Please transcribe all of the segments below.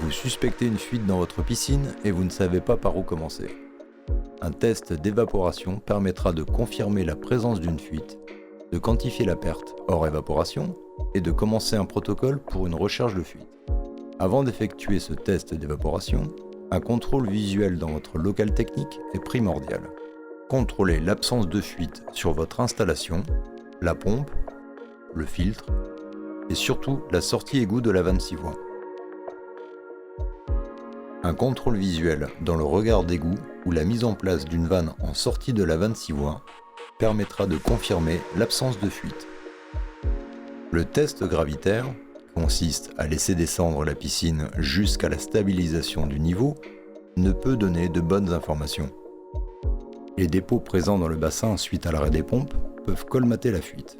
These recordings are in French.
Vous suspectez une fuite dans votre piscine et vous ne savez pas par où commencer. Un test d'évaporation permettra de confirmer la présence d'une fuite, de quantifier la perte hors évaporation et de commencer un protocole pour une recherche de fuite. Avant d'effectuer ce test d'évaporation, un contrôle visuel dans votre local technique est primordial. Contrôlez l'absence de fuite sur votre installation, la pompe, le filtre et surtout la sortie égout de la vanne 6 voies. Un contrôle visuel dans le regard d'égout ou la mise en place d'une vanne en sortie de la vanne 6 voies permettra de confirmer l'absence de fuite. Le test gravitaire consiste à laisser descendre la piscine jusqu'à la stabilisation du niveau, ne peut donner de bonnes informations. Les dépôts présents dans le bassin suite à l'arrêt des pompes peuvent colmater la fuite.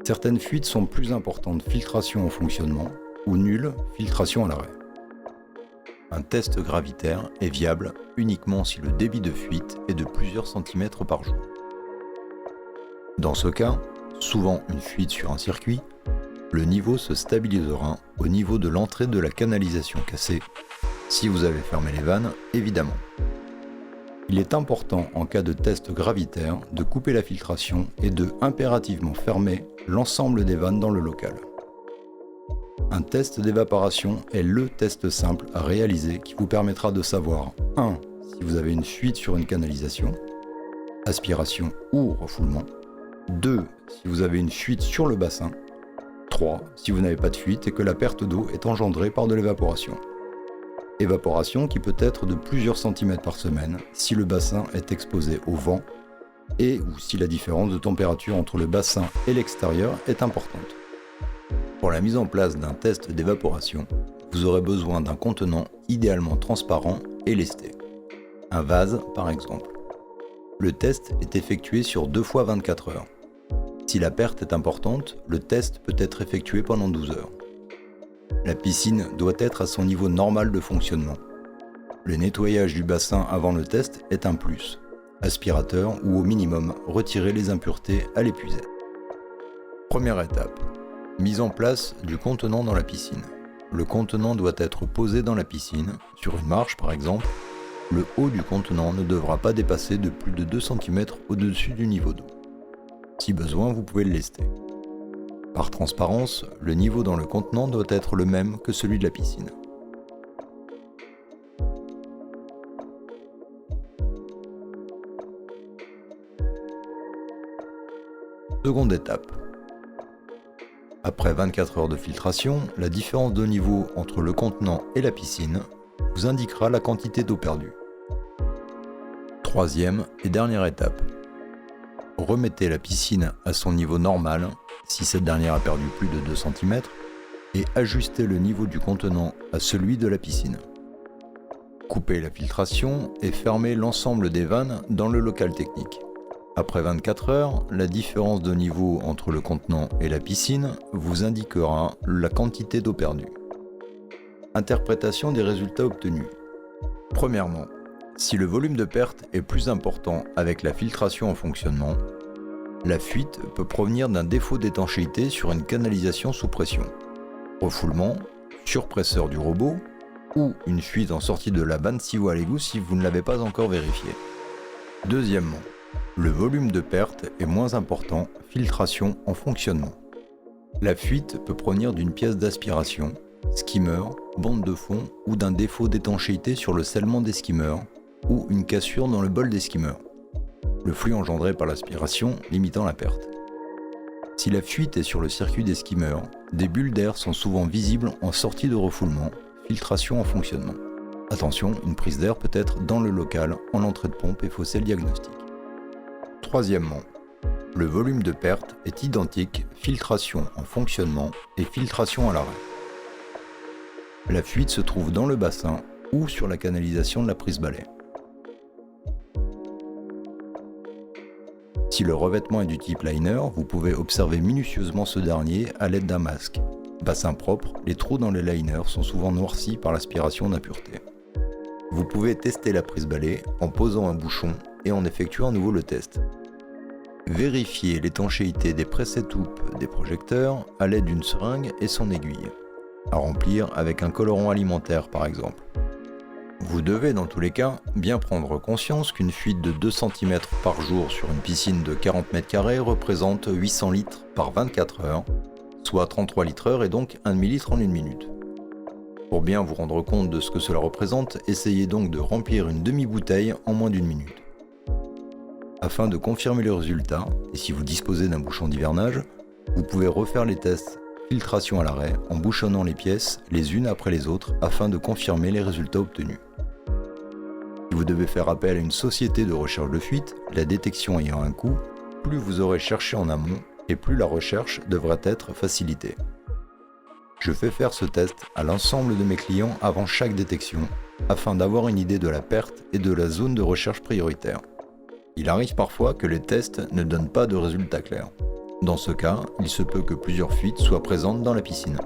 Certaines fuites sont plus importantes, filtration en fonctionnement, ou nulles, filtration à l'arrêt. Un test gravitaire est viable uniquement si le débit de fuite est de plusieurs centimètres par jour. Dans ce cas, souvent une fuite sur un circuit, le niveau se stabilisera au niveau de l'entrée de la canalisation cassée, si vous avez fermé les vannes, évidemment. Il est important en cas de test gravitaire de couper la filtration et de impérativement fermer l'ensemble des vannes dans le local. Un test d'évaporation est le test simple à réaliser qui vous permettra de savoir 1. Si vous avez une fuite sur une canalisation, aspiration ou refoulement, 2. Si vous avez une fuite sur le bassin, 3. Si vous n'avez pas de fuite et que la perte d'eau est engendrée par de l'évaporation. Évaporation qui peut être de plusieurs centimètres par semaine si le bassin est exposé au vent et ou si la différence de température entre le bassin et l'extérieur est importante. Pour la mise en place d'un test d'évaporation, vous aurez besoin d'un contenant idéalement transparent et lesté. Un vase par exemple. Le test est effectué sur 2 fois 24 heures. Si la perte est importante, le test peut être effectué pendant 12 heures. La piscine doit être à son niveau normal de fonctionnement. Le nettoyage du bassin avant le test est un plus. Aspirateur ou au minimum retirer les impuretés à l'épuisette. Première étape. Mise en place du contenant dans la piscine. Le contenant doit être posé dans la piscine, sur une marche par exemple. Le haut du contenant ne devra pas dépasser de plus de 2 cm au-dessus du niveau d'eau. Si besoin, vous pouvez le lester. Par transparence, le niveau dans le contenant doit être le même que celui de la piscine. Seconde étape. Après 24 heures de filtration, la différence de niveau entre le contenant et la piscine vous indiquera la quantité d'eau perdue. Troisième et dernière étape. Remettez la piscine à son niveau normal si cette dernière a perdu plus de 2 cm et ajustez le niveau du contenant à celui de la piscine. Coupez la filtration et fermez l'ensemble des vannes dans le local technique. Après 24 heures, la différence de niveau entre le contenant et la piscine vous indiquera la quantité d'eau perdue. Interprétation des résultats obtenus. Premièrement, si le volume de perte est plus important avec la filtration en fonctionnement, la fuite peut provenir d'un défaut d'étanchéité sur une canalisation sous pression, refoulement, surpresseur du robot ou une fuite en sortie de la vanne 6 voies à l'égout si vous ne l'avez pas encore vérifié. Deuxièmement, le volume de perte est moins important, filtration en fonctionnement. La fuite peut provenir d'une pièce d'aspiration, skimmer, bande de fond ou d'un défaut d'étanchéité sur le scellement des skimmers ou une cassure dans le bol des skimmers. Le flux engendré par l'aspiration limitant la perte. Si la fuite est sur le circuit des skimmers, des bulles d'air sont souvent visibles en sortie de refoulement, filtration en fonctionnement. Attention, une prise d'air peut être dans le local, en entrée de pompe et fausser le diagnostic. Troisièmement, le volume de perte est identique, filtration en fonctionnement et filtration à l'arrêt. La fuite se trouve dans le bassin ou sur la canalisation de la prise balai. Si le revêtement est du type liner, vous pouvez observer minutieusement ce dernier à l'aide d'un masque. Bassin propre, les trous dans les liners sont souvent noircis par l'aspiration d'impuretés. Vous pouvez tester la prise balai en posant un bouchon et en effectuant à nouveau le test. Vérifiez l'étanchéité des press-setup des projecteurs à l'aide d'une seringue et son aiguille. à remplir avec un colorant alimentaire par exemple. Vous devez dans tous les cas bien prendre conscience qu'une fuite de 2 cm par jour sur une piscine de 40 m² représente 800 litres par 24 heures, soit 33 litres heure et donc 1 demi-litre en 1 minute. Pour bien vous rendre compte de ce que cela représente, essayez donc de remplir une demi-bouteille en moins d'1 minute. Afin de confirmer le résultat, et si vous disposez d'un bouchon d'hivernage, vous pouvez refaire les tests filtration à l'arrêt en bouchonnant les pièces les unes après les autres afin de confirmer les résultats obtenus. Si vous devez faire appel à une société de recherche de fuite, la détection ayant un coût, plus vous aurez cherché en amont et plus la recherche devra être facilitée. Je fais faire ce test à l'ensemble de mes clients avant chaque détection, afin d'avoir une idée de la perte et de la zone de recherche prioritaire. Il arrive parfois que les tests ne donnent pas de résultats clairs. Dans ce cas, il se peut que plusieurs fuites soient présentes dans la piscine.